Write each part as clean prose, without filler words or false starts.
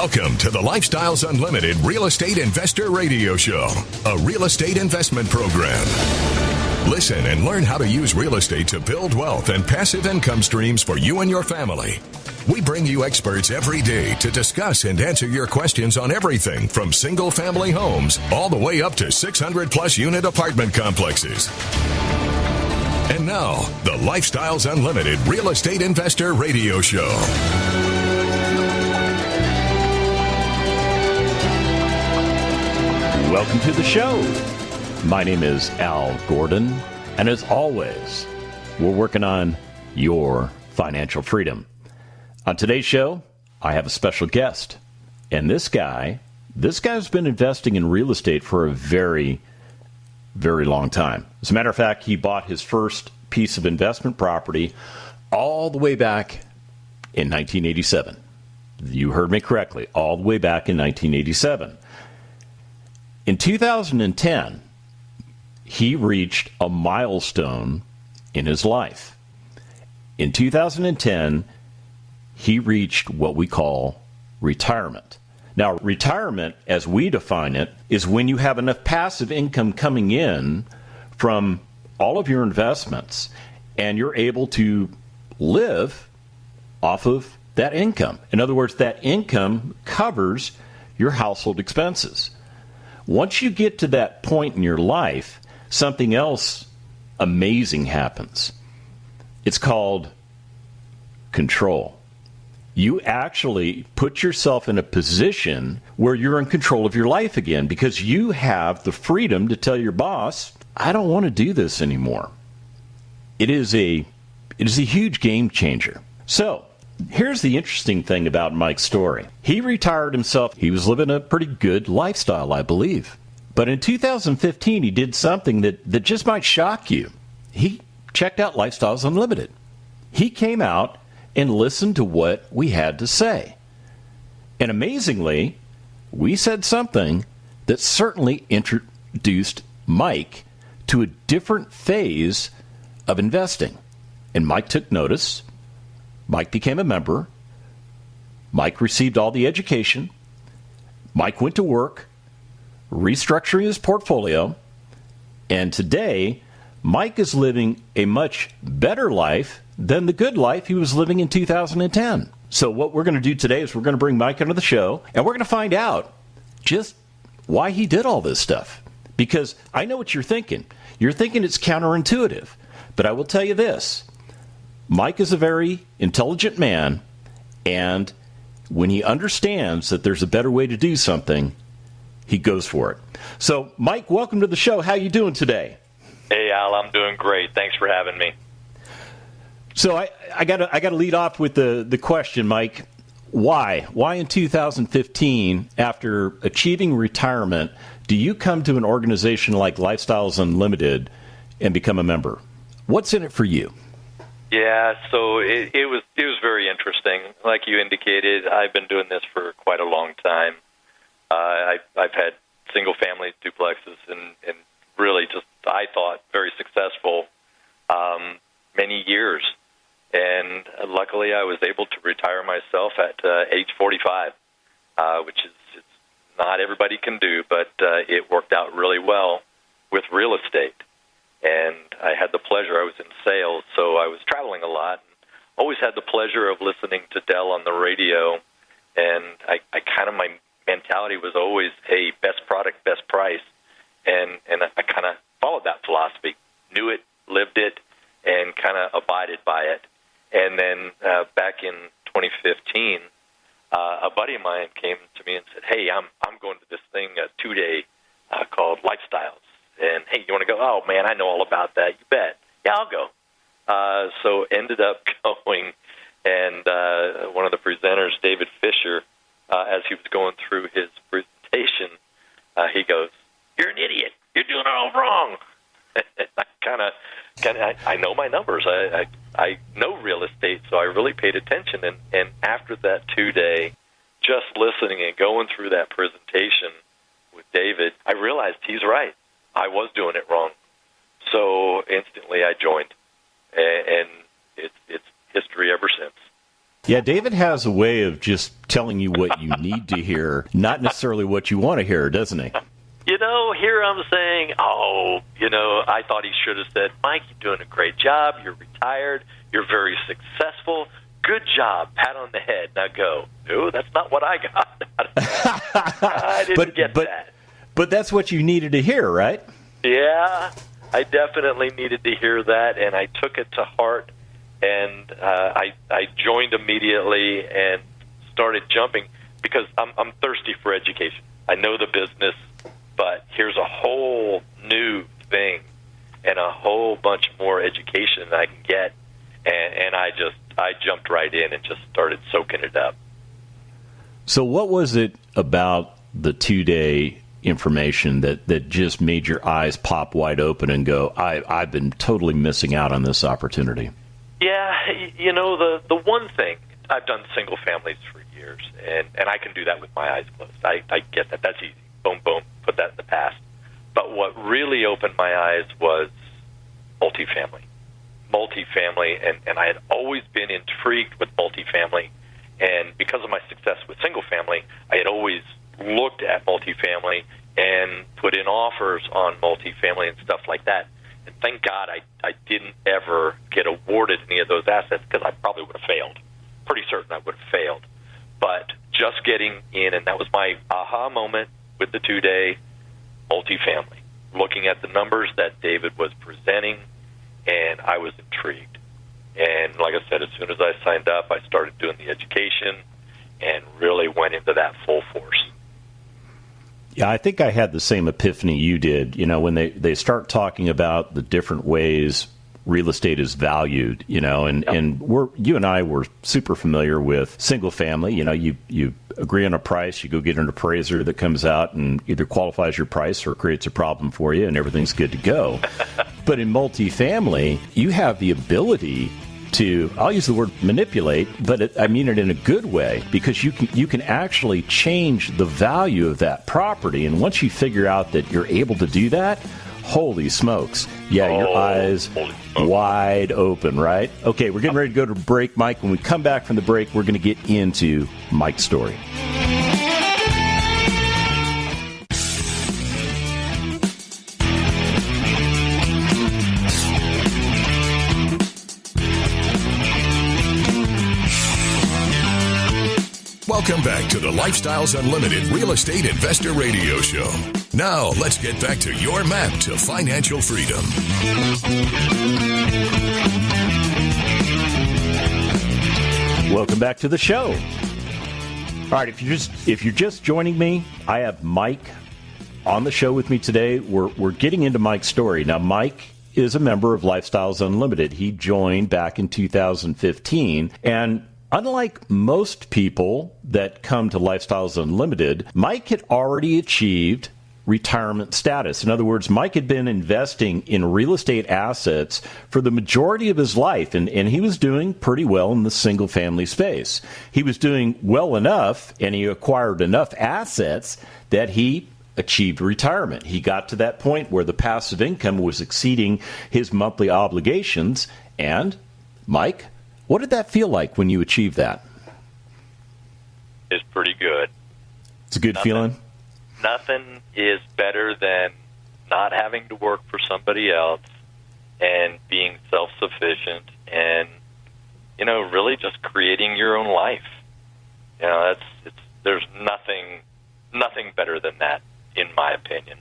Welcome to the Lifestyles Unlimited Real Estate Investor Radio Show, a real estate investment program. Listen and learn how to use real estate to build wealth and passive income streams for you and your family. We bring you experts every day to discuss and answer your questions on everything from single-family homes all the way up to 600-plus unit apartment complexes. And now, the Lifestyles Unlimited Real Estate Investor Radio Show. Welcome to the show. My name is Al Gordon, and as always, we're working on your financial freedom. On today's show, I have a special guest, and this guy's been investing in real estate for a very, very long time. As a matter of fact, he bought his first piece of investment property all the way back in 1987. You heard me correctly, all the way back in 1987. In 2010, he reached a milestone in his life. In 2010, he reached what we call retirement. Now, retirement, as we define it, is when you have enough passive income coming in from all of your investments, and you're able to live off of that income. In other words, that income covers your household expenses. Once you get to that point in your life, something else amazing happens. It's called control. You actually put yourself in a position where you're in control of your life again because you have the freedom to tell your boss, I don't want to do this anymore. It is a huge game changer. So, here's the interesting thing about Mike's story. He retired himself. He was living a pretty good lifestyle, I believe. But in 2015, he did something that just might shock you. He checked out Lifestyles Unlimited. He came out and listened to what we had to say. And amazingly, we said something that certainly introduced Mike to a different phase of investing. And Mike took notice. Mike became a member. Mike received all the education. Mike went to work, restructuring his portfolio. And today, Mike is living a much better life than the good life he was living in 2010. So what we're going to do today is we're going to bring Mike onto the show, and we're going to find out just why he did all this stuff. Because I know what you're thinking. You're thinking it's counterintuitive. But I will tell you this. Mike is a very intelligent man, and when he understands that there's a better way to do something, he goes for it. So, Mike, welcome to the show. How you doing today? Hey, Al, I'm doing great. Thanks for having me. So I got to lead off with the question, Mike. Why? Why in 2015, after achieving retirement, do you come to an organization like Lifestyles Unlimited and become a member? What's in it for you? Yeah, so it was very interesting. Like you indicated, I've been doing this for quite a long time. I've had single-family duplexes and really just, I thought, very successful many years. And luckily, I was able to retire myself at age 45, which is not everybody can do, but it worked out really well with real estate. And I had the pleasure, I was in sales, so I was traveling a lot. And always had the pleasure of listening to Dell on the radio. And my mentality was always, hey, best product, best price. And I kind of followed that philosophy, knew it, lived it, and kind of abided by it. And then back in 2015, a buddy of mine came to me and said, hey, I'm going to this thing, a 2-day called Lifestyles. And, hey, you want to go? Oh, man, I know all about that. You bet. Yeah, I'll go. So ended up going, and one of the presenters, David Fisher, as he was going through his presentation, he goes, you're an idiot. You're doing it all wrong. I know my numbers. I know real estate, so I really paid attention. And after that 2-day, just listening and going through that presentation with David, I realized he's right. I was doing it wrong. So instantly I joined, and it's history ever since. Yeah, David has a way of just telling you what you need to hear, not necessarily what you want to hear, doesn't he? Here I'm saying, I thought he should have said, Mike, you're doing a great job. You're retired. You're very successful. Good job. Pat on the head. Now go. No, that's not what I got. I didn't get that. But that's what you needed to hear, right? Yeah, I definitely needed to hear that, and I took it to heart, and I joined immediately and started jumping because I'm thirsty for education. I know the business, but here's a whole new thing and a whole bunch more education that I can get, and I jumped right in and just started soaking it up. So what was it about the 2-day information that just made your eyes pop wide open and go, I've been totally missing out on this opportunity? Yeah, the one thing, I've done single families for years, and I can do that with my eyes closed. I get that. That's easy. Boom, boom, put that in the past. But what really opened my eyes was multifamily, and I had always been intrigued with multifamily, and because of my success with single family, I had always looked at multifamily and put in offers on multifamily and stuff like that. And thank God I didn't ever get awarded any of those assets because I probably would have failed. Pretty certain I would have failed. But just getting in, and that was my aha moment with the 2-day multifamily, looking at the numbers that David was presenting, and I was intrigued. And like I said, as soon as I signed up, I started doing the education and really went into that full force. Yeah, I think I had the same epiphany you did. When they start talking about the different ways real estate is valued, and you and I were super familiar with single family. You agree on a price, you go get an appraiser that comes out and either qualifies your price or creates a problem for you, and everything's good to go. But in multifamily, you have the ability to, I'll use the word manipulate, but I mean it in a good way, because you can actually change the value of that property. And once you figure out that you're able to do that, holy smokes. Yeah, your eyes wide open, right? Okay, we're getting ready to go to break, Mike. When we come back from the break, we're going to get into Mike's story. Welcome back to the Lifestyles Unlimited Real Estate Investor Radio Show. Now, let's get back to your map to financial freedom. Welcome back to the show. All right, if you're just joining me, I have Mike on the show with me today. We're getting into Mike's story. Now, Mike is a member of Lifestyles Unlimited. He joined back in 2015, and unlike most people that come to Lifestyles Unlimited, Mike had already achieved retirement status. In other words, Mike had been investing in real estate assets for the majority of his life, and he was doing pretty well in the single-family space. He was doing well enough, and he acquired enough assets that he achieved retirement. He got to that point where the passive income was exceeding his monthly obligations. And, Mike, what did that feel like when you achieved that? It's pretty good. It's a good feeling? Nothing is better than not having to work for somebody else and being self-sufficient and, really just creating your own life. There's nothing better than that, in my opinion.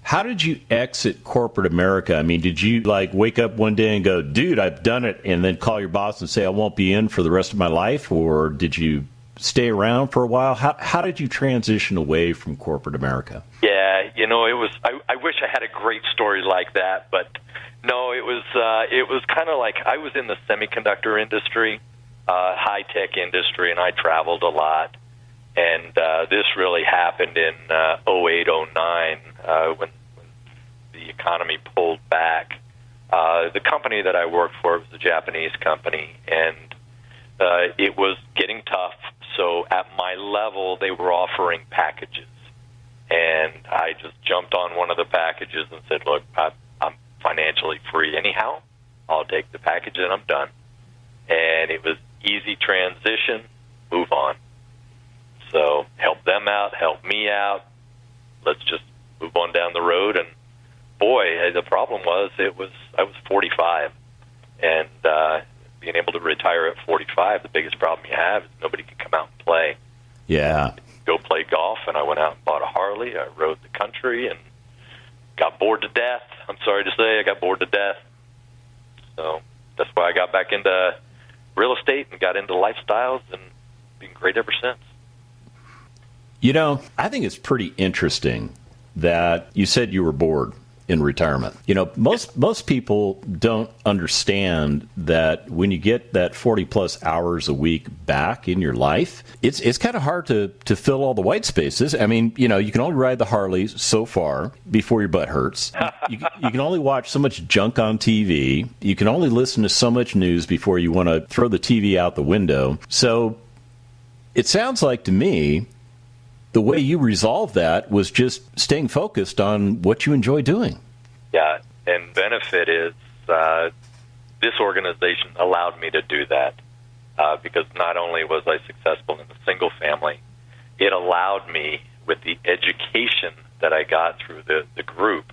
How did you exit corporate America? I mean, did you wake up one day and go, dude, I've done it, and then call your boss and say, I won't be in for the rest of my life? Or did you stay around for a while? How did you transition away from corporate America? Yeah, it was, I wish I had a great story like that, but no, it was kind of like I was in the semiconductor industry, high-tech industry, and I traveled a lot. And this really happened in 08, 09, when the economy pulled back. The company that I worked for was a Japanese company, and it was getting tough. So at my level, they were offering packages. And I just jumped on one of the packages and said, look, I'm financially free anyhow. I'll take the package and I'm done. And it was easy transition, move on. So help them out, help me out. Let's just move on down the road. And boy, the problem was I was 45, and being able to retire at 45, the biggest problem you have is nobody can come out and play. Yeah. Go play golf, and I went out and bought a Harley. I rode the country and got bored to death. I'm sorry to say, I got bored to death. So that's why I got back into real estate and got into lifestyles, and been great ever since. You know, I think it's pretty interesting that you said you were bored in retirement. You know, most people don't understand that when you get that 40 plus hours a week back in your life, it's kind of hard to fill all the white spaces. I mean, you know, you can only ride the Harleys so far before your butt hurts. You can only watch so much junk on TV. You can only listen to so much news before you want to throw the TV out the window. So it sounds like to me, the way you resolved that was just staying focused on what you enjoy doing. Yeah, and benefit is this organization allowed me to do that because not only was I successful in the single family, it allowed me, with the education that I got through the group,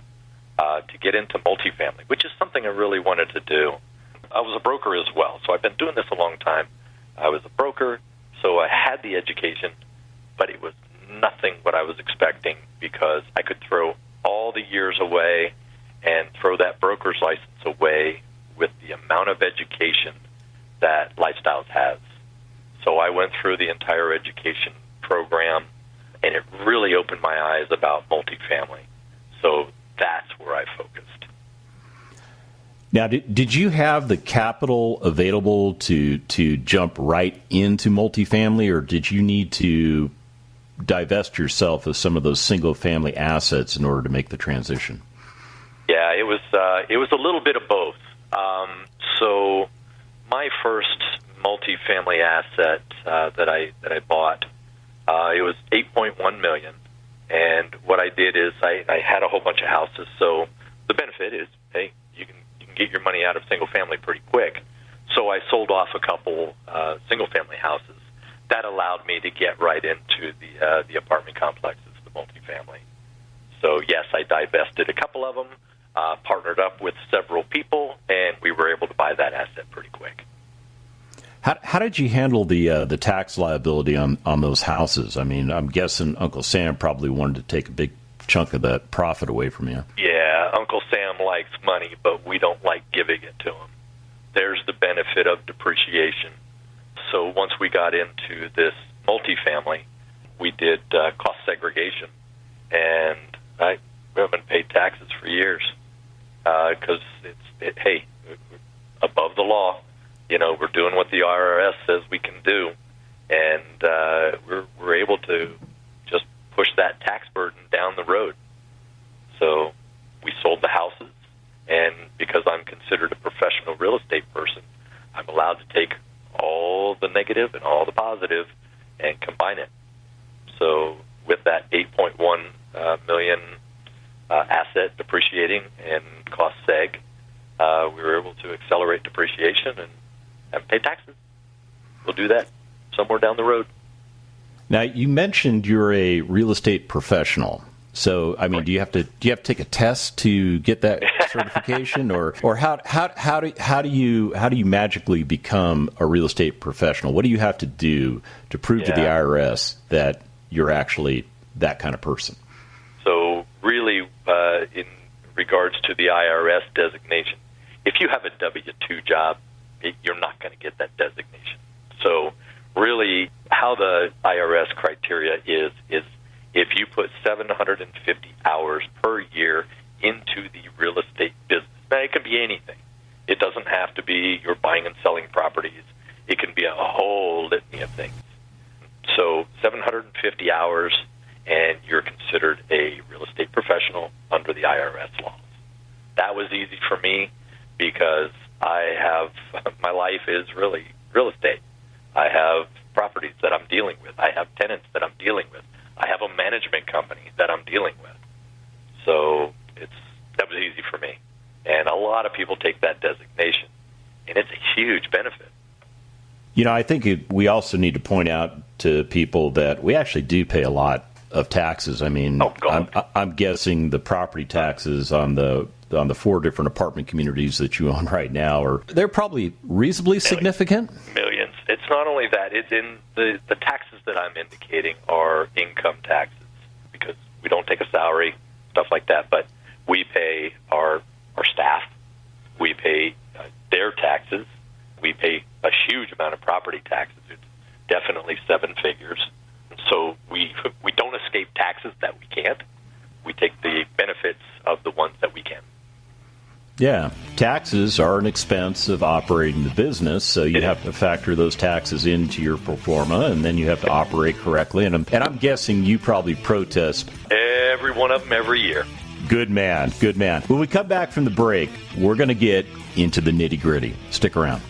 to get into multifamily, which is something I really wanted to do. I was a broker as well, so I've been doing this a long time. I was a broker, so I had the education, but it was nothing what I was expecting, because I could throw all the years away and throw that broker's license away with the amount of education that Lifestyles has. So I went through the entire education program, and it really opened my eyes about multifamily. So that's where I focused. Now, did you have the capital available to jump right into multifamily, or did you need to divest yourself of some of those single-family assets in order to make the transition? Yeah, it was a little bit of both. So my first multifamily asset that I bought, it was $8.1 million, and what I did is I had a whole bunch of houses. So the benefit is, hey, you can get your money out of single family pretty quick. So I sold off a couple single family houses. That allowed me to get right into the apartment complexes, the multifamily. So yes, I divested a couple of them, partnered up with several people, and we were able to buy that asset pretty quick. How did you handle the tax liability on those houses? I mean, I'm guessing Uncle Sam probably wanted to take a big chunk of that profit away from you. Yeah, Uncle Sam likes money, but we don't like giving it to him. There's the benefit of depreciation. So once we got into this multifamily, we did cost segregation, and we haven't paid taxes for years because hey, above the law. You know, we're doing what the IRS says we can do, and we're able to just push that tax burden down the road. So we sold the houses, and because I'm considered a professional real estate person, I'm allowed to take all the negative and all the positive and combine it. So with that $8.1 million asset depreciating and cost seg, we were able to accelerate depreciation and pay taxes. We'll do that somewhere down the road. Now, you mentioned you're a real estate professional. So, I mean, Right. do you have to take a test to get that certification, or how do you magically become a real estate professional? What do you have to do to prove to the IRS that you're actually that kind of person? So, really, in regards to the IRS designation, if you have a W-2 job, you're not going to get that designation. So, really, how the IRS criteria is if you put 750 hours per year into the real estate business. Now, it can be anything. It doesn't have to be you're buying and selling properties. It can be a whole litany of things. So 750 hours, and you're considered a real estate professional under the IRS laws. That was easy for me because my life is really real estate. I have properties that I'm dealing with. I have tenants that I'm dealing with. I have a management company that I'm dealing with. So that was easy for me. And a lot of people take that designation, and it's a huge benefit. I think we also need to point out to people that we actually do pay a lot of taxes. I mean, I'm guessing the property taxes on the 4 different apartment communities that you own right now they're probably reasonably significant. Millions. It's not only that; it's in the taxes that I'm indicating are income taxes because we don't take a salary, stuff like that. But we pay our staff, we pay their taxes, we pay a huge amount of property taxes. It's definitely 7 figures. So we don't escape taxes that we can't. We take the benefits of the ones that we can. Yeah, taxes are an expense of operating the business, so you have to factor those taxes into your pro forma, and then you have to operate correctly. And I'm guessing you probably protest every one of them every year. Good man, good man. When we come back from the break, we're going to get into the nitty-gritty. Stick around.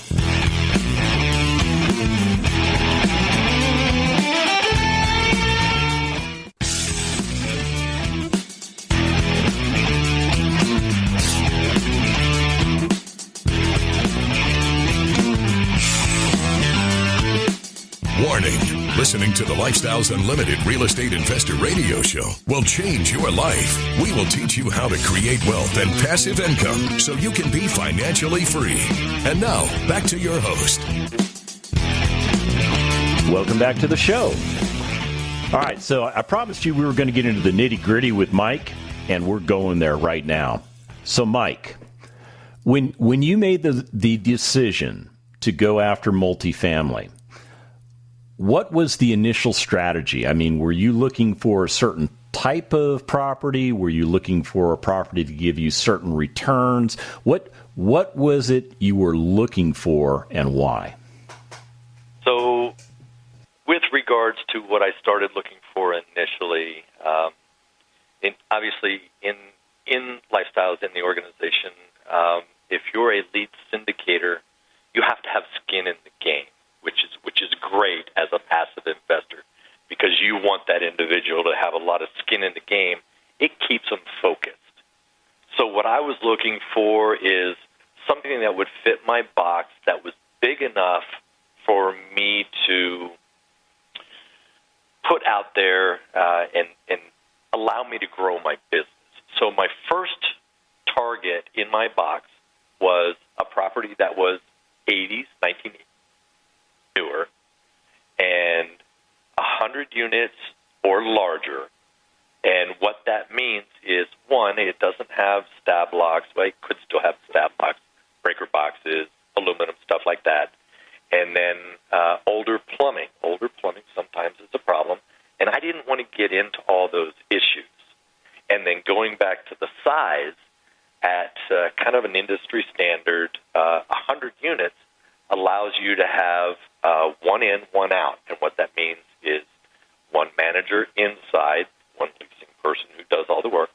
Warning. Listening to the Lifestyles Unlimited Real Estate Investor Radio Show will change your life. We will teach you how to create wealth and passive income so you can be financially free. And now, back to your host. Welcome back to the show. All right, so I promised you we were going to get into the nitty-gritty with Mike, and we're going there right now. So, Mike, when you made the decision to go after multifamily, what was the initial strategy? I mean, were you looking for a certain type of property? Were you looking for a property to give you certain returns? What was it you were looking for and why? So with regards to what I started looking for initially, obviously in Lifestyles in the organization, if you're a lead syndicator, you have to have skin in the game, which is great as a passive investor because you want that individual to have a lot of skin in the game. It keeps them focused. So what I was looking for is something that would fit my box that was big enough for me to put out there and allow me to grow my business. So my first target in my box was a property that was 80s, 1980s, newer, and 100 units or larger. And what that means is, one, it doesn't have stab locks. Well, it could still have stab locks, breaker boxes, aluminum, stuff like that. And then older plumbing. Older plumbing sometimes is a problem. And I didn't want to get into all those issues. And then going back to the size, at kind of an industry standard, 100 units allows you to have one in, one out. And what that means is one manager inside, one leasing person who does all the work,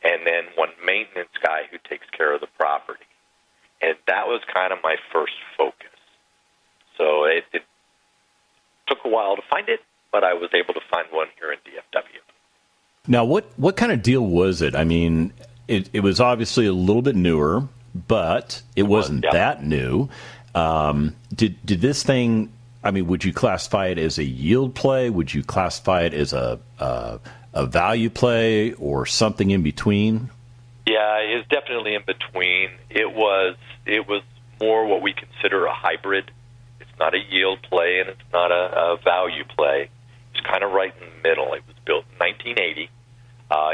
and then one maintenance guy who takes care of the property. And that was kind of my first focus. So it took a while to find it, but I was able to find one here in DFW. Now, what kind of deal was it? I mean, it was obviously a little bit newer, but it wasn't that new. Did this thing, I mean, would you classify it as a yield play? Would you classify it as a value play or something in between? Yeah, it's definitely in between. It was more what we consider a hybrid. It's not a yield play and it's not a value play. It's kind of right in the middle. It was built in 1980.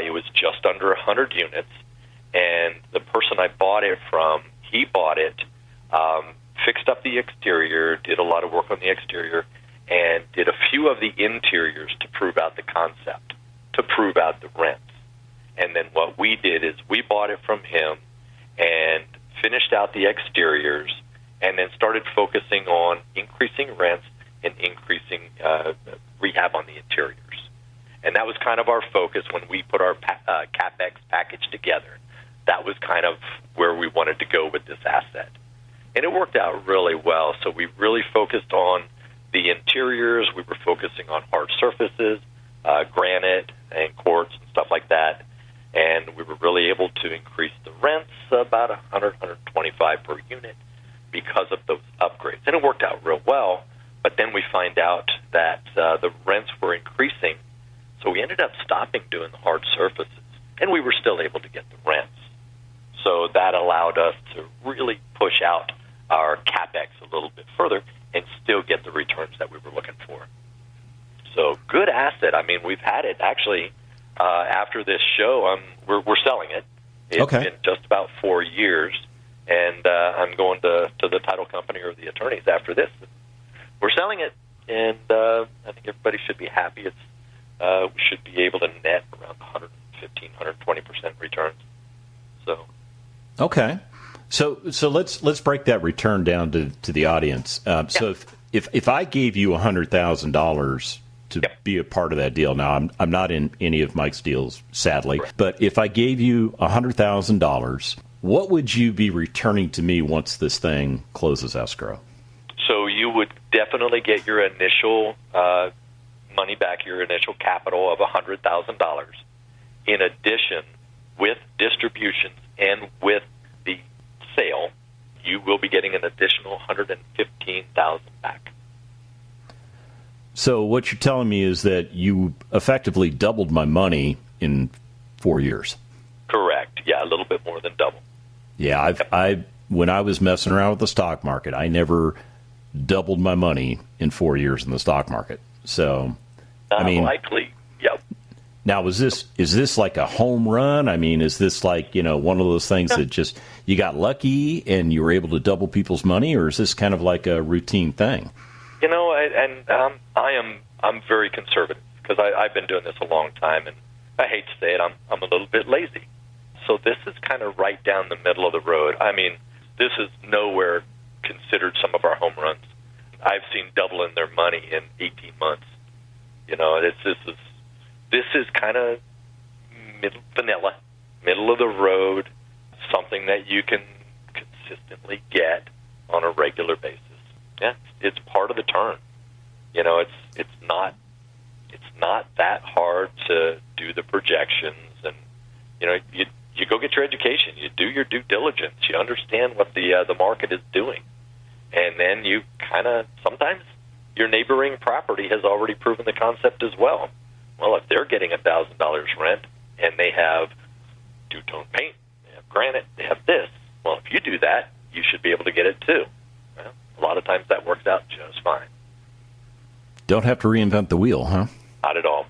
It was just under 100 units. And the person I bought it from, he bought it, fixed up the exterior, did a lot of work on the exterior, and did a few of the interiors to prove out the concept, to prove out the rents. And then what we did is we bought it from him and finished out the exteriors and then started focusing on increasing rents and increasing rehab on the interiors. And that was kind of our focus when we put our CapEx package together. That was kind of where we wanted to go with this asset. And it worked out really well. So we really focused on the interiors. We were focusing on hard surfaces, granite and quartz and stuff like that. And we were really able to increase the rents about $100, $125 per unit because of those upgrades. And it worked out real well. But then we find out that the rents were increasing, so we ended up stopping doing the hard surfaces, and we were still able to get the rents. So that allowed us to really push out our CapEx a little bit further and still get the returns that we were looking for. So good asset. I mean, we've had it. Actually, after this show, we're selling it. It's been just about 4 years, and I'm going to the title company or the attorneys after this. We're selling it, and I think everybody should be happy. We should be able to net around 115, 120% returns. So, okay, so let's break that return down to the audience. So if I gave you $100,000 to be a part of that deal, now I'm not in any of Mike's deals, sadly, but if I gave you $100,000, what would you be returning to me once this thing closes escrow? So you would definitely get your initial money back, your initial capital of $100,000. In addition, with distributions and with the sale, you will be getting an additional $115,000 back. So what you're telling me is that you effectively doubled my money in 4 years. Correct. Yeah, a little bit more than double. Yeah, when I was messing around with the stock market, I never doubled my money in 4 years in the stock market. So, I mean, likely. Yep. Now, is this like a home run? I mean, is this like, one of those things that just you got lucky and you were able to double people's money, or is this kind of like a routine thing? I'm very conservative because I've been doing this a long time, and I hate to say it, I'm a little bit lazy. So this is kind of right down the middle of the road. I mean, this is nowhere considered some of our home runs. I've seen double in their money in 18 months. This is kind of vanilla, middle of the road, something that you can consistently get on a regular basis. Yeah, it's part of the turn. It's not that hard to do the projections, and you go get your education, you do your due diligence, you understand what the market is doing, and then you kind of sometimes your neighboring property has already proven the concept as well. Well, if they're getting $1,000 rent and they have two-tone paint, they have granite, they have this, well, if you do that, you should be able to get it too. Well, a lot of times that works out just fine. Don't have to reinvent the wheel, huh? Not at all.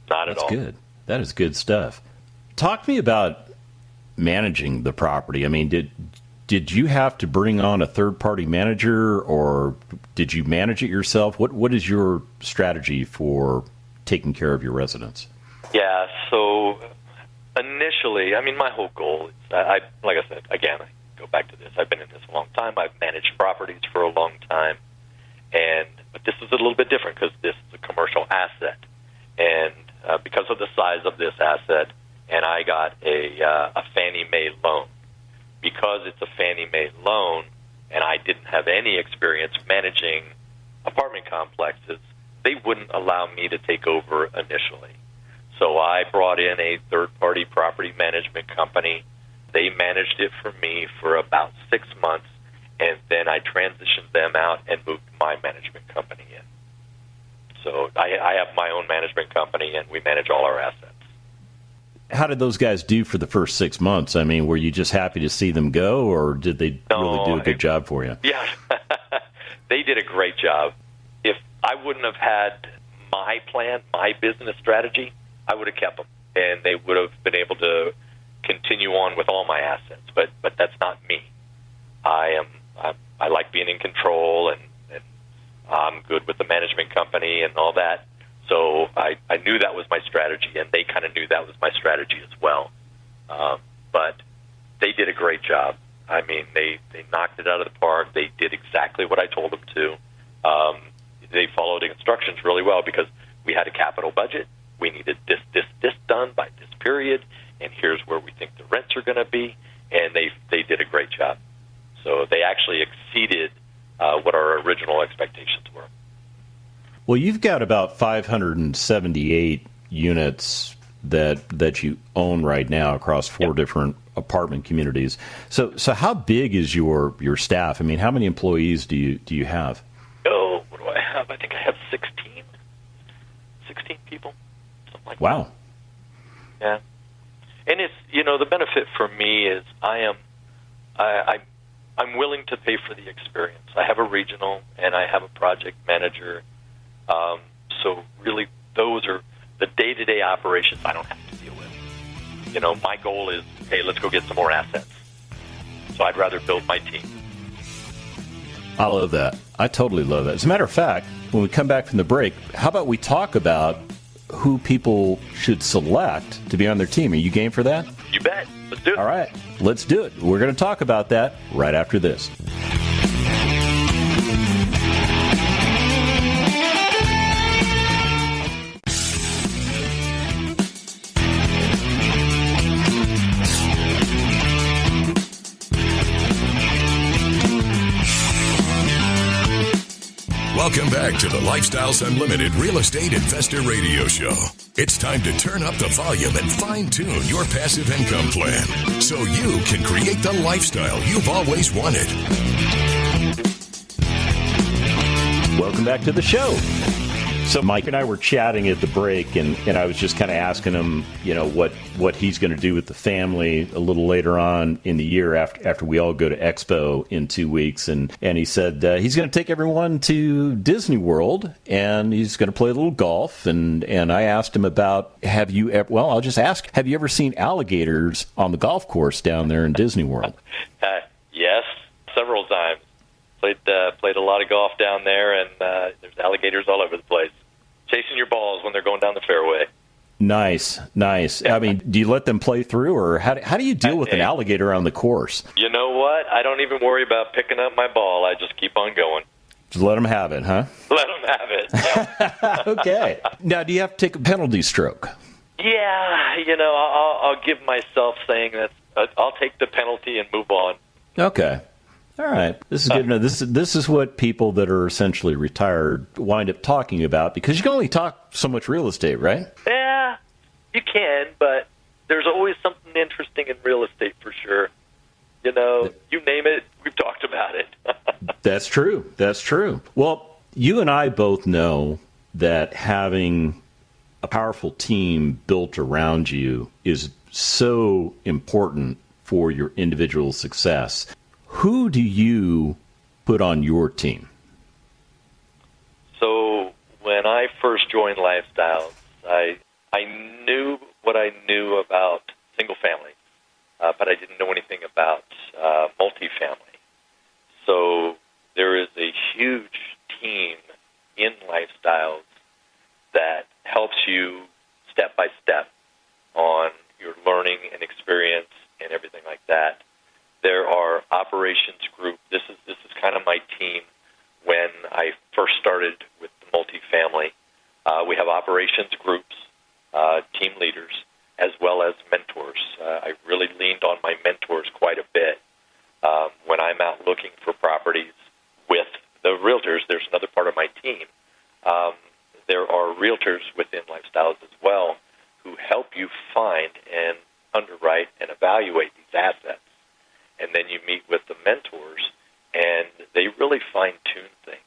Not at all. That's good. That is good stuff. Talk to me about managing the property. I mean, did you have to bring on a third-party manager, or did you manage it yourself? What is your strategy for taking care of your residents? Yeah, so initially, I mean, my whole goal is, like I said, again, I go back to this. I've been in this a long time. I've managed properties for a long time. But this is a little bit different because this is a commercial asset. And because of the size of this asset, and I got a Fannie Mae loan. Because it's a Fannie Mae loan, and I didn't have any experience managing apartment complexes, they wouldn't allow me to take over initially. So I brought in a third-party property management company. They managed it for me for about 6 months, and then I transitioned them out and moved my management company in. So I have my own management company, and we manage all our assets. How did those guys do for the first 6 months? I mean, were you just happy to see them go, or did they really do a good job for you? Yeah, they did a great job. If I wouldn't have had my plan, my business strategy, I would have kept them, and they would have been able to continue on with all my assets. But that's not me. I like being in control, and I'm good with the management company and all that. So I knew that was my strategy, and they kind of knew that was my strategy as well. But they did a great job. I mean, they knocked it out of the park. They did exactly what I told them to. They followed the instructions really well because we had a capital budget. We needed this done by this period, and here's where we think the rents are going to be. And they did a great job. So they actually exceeded what our original expectations were. Well, you've got about 578 units that you own right now across four different apartment communities. So how big is your staff? I mean, how many employees do you have? Oh, what do I have? Wow. Yeah. And it's, the benefit for me is I'm willing to pay for the experience. I have a regional and I have a project manager. So really those are the day-to-day operations I don't have to deal with. My goal is, hey, let's go get some more assets. So I'd rather build my team. I love that. I totally love that. As a matter of fact, when we come back from the break, how about we talk about who people should select to be on their team? Are you game for that? You bet. Let's do it. All right. Let's do it. We're going to talk about that right after this. Welcome back to the Lifestyles Unlimited Real Estate Investor Radio Show. It's time to turn up the volume and fine-tune your passive income plan so you can create the lifestyle you've always wanted. Welcome back to the show. So Mike and I were chatting at the break, and I was just kind of asking him, what he's going to do with the family a little later on in the year after we all go to Expo in 2 weeks. And he said he's going to take everyone to Disney World, and he's going to play a little golf. And I asked him about, have you ever seen alligators on the golf course down there in Disney World? Yes, several times. Played a lot of golf down there, and there's alligators all over the place, chasing your balls when they're going down the fairway. Nice. I mean, do you let them play through, or how do you deal with an alligator on the course? You know what? I don't even worry about picking up my ball. I just keep on going. Just let them have it, huh? Let them have it. Yeah. Okay. Now, do you have to take a penalty stroke? Yeah, I'll give myself saying that I'll take the penalty and move on. Okay. All right. This is good. This is what people that are essentially retired wind up talking about, because you can only talk so much real estate, right? Yeah, you can, but there's always something interesting in real estate for sure. You name it, we've talked about it. That's true. Well, you and I both know that having a powerful team built around you is so important for your individual success. Who do you put on your team? So when I first joined Lifestyles, I knew what I knew about single family, but I didn't know anything about multifamily. So there is a huge team in Lifestyles that helps you step by step on your learning and experience and everything like that. There are operations group. This is kind of my team when I first started with the multifamily. We have operations groups, team leaders, as well as mentors. I really leaned on my mentors quite a bit. When I'm out looking for properties with the realtors, there's another part of my team. There are realtors within Lifestyles as well who help you find and underwrite and evaluate these assets. And then you meet with the mentors, and they really fine-tune things.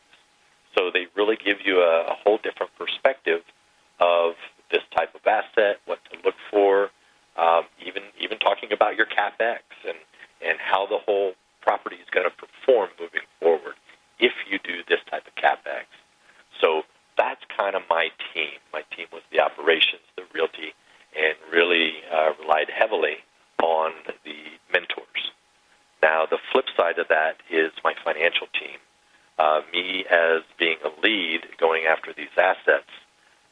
So they really give you a whole different perspective of this type of asset, what to look for, even talking about your CapEx and how the whole property is going to perform moving forward if you do this type of CapEx. So that's kind of my team. My team was the operations, the realty, and really relied heavily on the mentors. Now, the flip side of that is my financial team. Me as being a lead going after these assets,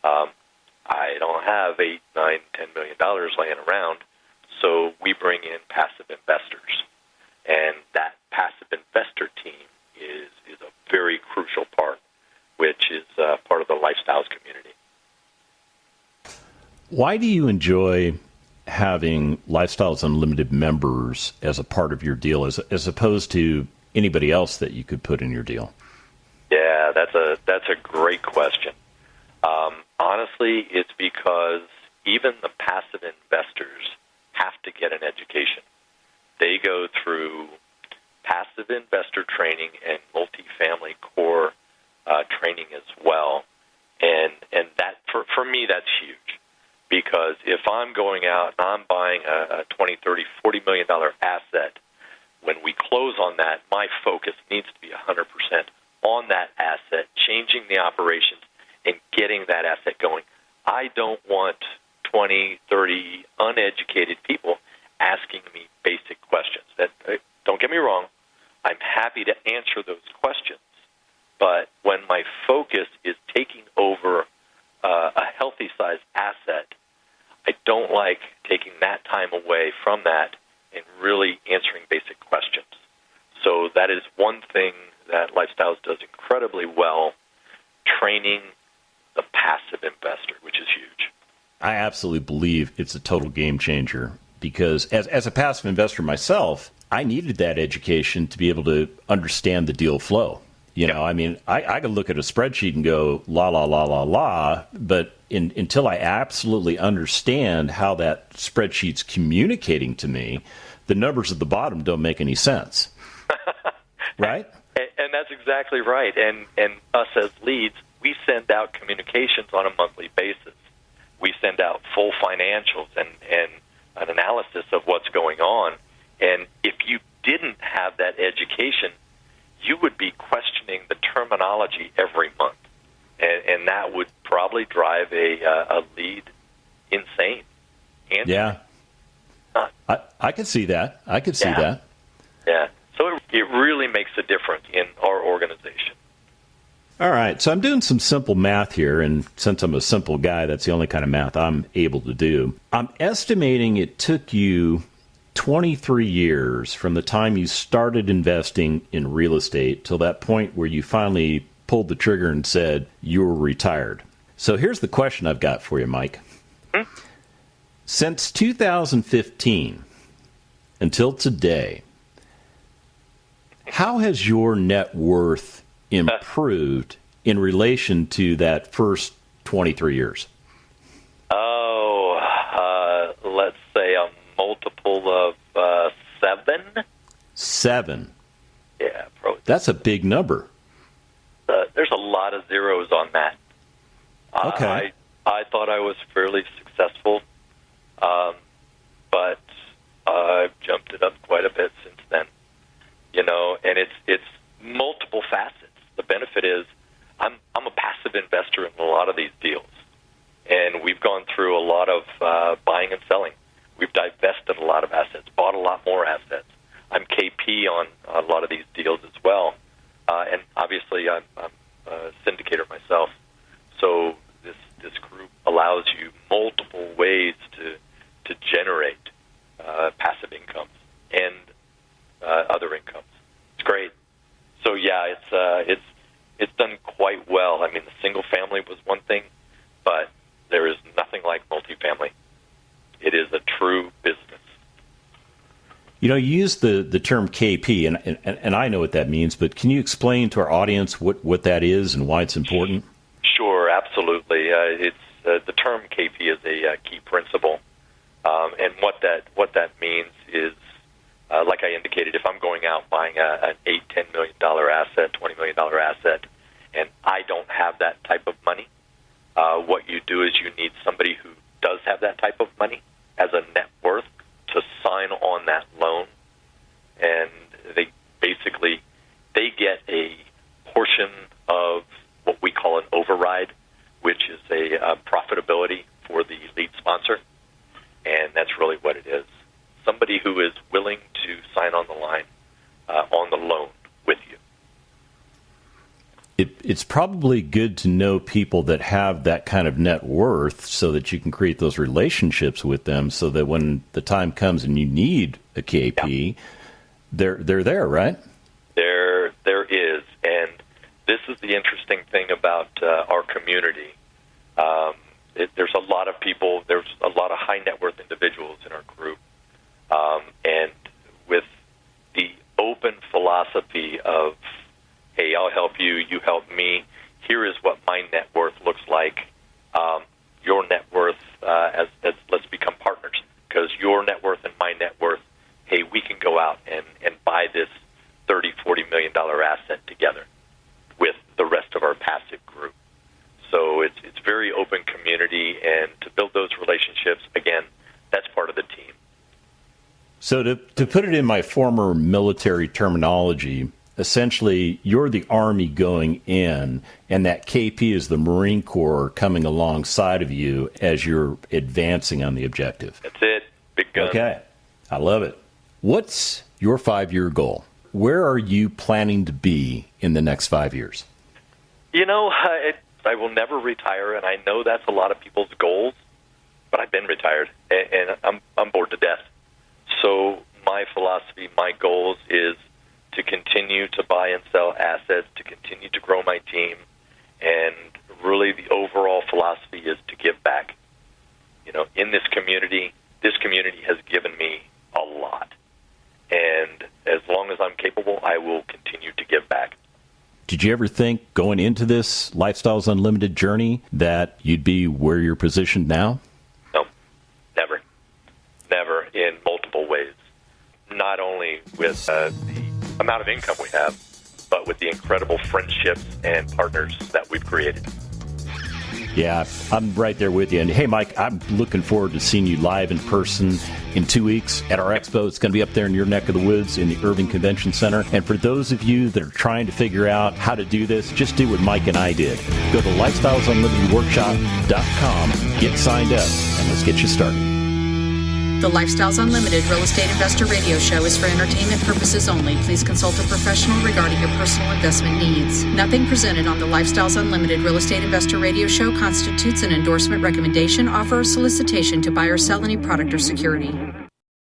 I don't have $8, $9, $10 million laying around, so we bring in passive investors. And that passive investor team is a very crucial part, which is part of the Lifestyles community. Why do you enjoy having Lifestyles Unlimited members as a part of your deal as opposed to anybody else that you could put in your deal? Yeah, that's a great question. Honestly, it's because even the passive investors have to get an education. They go through passive investor training and multifamily core training as well, and that for me that's huge. Because if I'm going out and I'm buying a $20, $30, $40 million asset, when we close on that, my focus needs to be 100% on that asset, changing the operations and getting that asset going. I don't want 20, 30 uneducated people asking me basic questions. Don't get me wrong, I'm happy to answer those questions. But when my focus is taking over a healthy-sized asset, I don't like taking that time away from that and really answering basic questions. So that is one thing that Lifestyles does incredibly well, training the passive investor, which is huge. I absolutely believe it's a total game changer because as a passive investor myself, I needed that education to be able to understand the deal flow. You know, I mean, I could look at a spreadsheet and go, la, la, la, la, la, but until I absolutely understand how that spreadsheet's communicating to me, the numbers at the bottom don't make any sense. Right? And that's exactly right. And us as leads, we send out communications on a monthly basis. We send out full financials and an analysis of what's going on. And if you didn't have that education, you would be questioning the terminology every month. And that would probably drive a lead insane. Yeah. I could see that. I could see that. Yeah. So it really makes a difference in our organization. All right. So I'm doing some simple math here, and since I'm a simple guy, that's the only kind of math I'm able to do. I'm estimating it took you 23 years from the time you started investing in real estate till that point where you finally pulled the trigger and said you were retired. So here's the question I've got for you, Mike. Since 2015 until today, how has your net worth improved in relation to that first 23 years? Let's say a multiple of 7. 7. Yeah, probably. That's a big number. There's a lot of zeros on that. Okay. I thought I was fairly successful, but I've jumped it up quite a bit since then. You know, and it's multiple facets. The benefit is I'm a passive investor in a lot of these deals, and we've gone through a lot of buying and selling. We've divested a lot of assets, bought a lot more assets. I'm KP on a lot of these deals as well, and obviously I'm a syndicator myself. So this group allows you multiple ways to generate passive incomes and other incomes. It's great. So yeah, it's done quite well. I mean, the single family was one thing, but there is nothing like multifamily. It is a true business. You know, you use the term KP, and I know what that means, but can you explain to our audience what that is and why it's important? Sure, absolutely. It's the term KP is a key principle, and what that means is, like I indicated, if I'm going out buying an $8-10 million asset, $20 million asset, and I don't have that type of money, what you do is you need somebody who does have that type of money as a net worth to sign on that loan, and they get a portion of what we call an override, which is a profitability for the lead sponsor, and that's really what it is. Somebody who is willing to sign on the line on the loan with you. It's probably good to know people that have that kind of net worth so that you can create those relationships with them so that when the time comes and you need a KP, they're there, right? There is. And this is the interesting thing about our community. There's a lot of people, there's a lot of high net worth individuals in our group. And with the open philosophy of, hey, I'll help you, you help me, here is what my net worth looks like. Your net worth, as let's become partners, because your net worth and my net worth, hey, we can go out and buy this $30-40 million asset together with the rest of our passive group. So it's very open community, and to build those relationships, again, that's part of the team. So to put it in my former military terminology, essentially you're the Army going in, and that KP is the Marine Corps coming alongside of you as you're advancing on the objective. That's it. Big gun. Okay. I love it. What's your 5-year goal? Where are you planning to be in the next 5 years? I will never retire, and I know that's a lot of people's goals, but I've been retired, and I'm bored to death. So my philosophy, my goals is to continue to buy and sell assets, to continue to grow my team, and really the overall philosophy is to give back. In this community has given me a lot. And as long as I'm capable, I will continue to give back. Did you ever think going into this Lifestyles Unlimited journey that you'd be where you're positioned now? No, never. Never, in multiple ways. Not only with the amount of income we have, but with the incredible friendships and partners that we've created. Yeah, I'm right there with you. And hey, Mike, I'm looking forward to seeing you live in person in 2 weeks at our expo. It's going to be up there in your neck of the woods in the Irving Convention Center. And for those of you that are trying to figure out how to do this, just do what Mike and I did. Go to lifestylesunlimitedworkshop.com, get signed up, and let's get you started. The Lifestyles Unlimited Real Estate Investor Radio Show is for entertainment purposes only. Please consult a professional regarding your personal investment needs. Nothing presented on the Lifestyles Unlimited Real Estate Investor Radio Show constitutes an endorsement, recommendation, offer, or solicitation to buy or sell any product or security.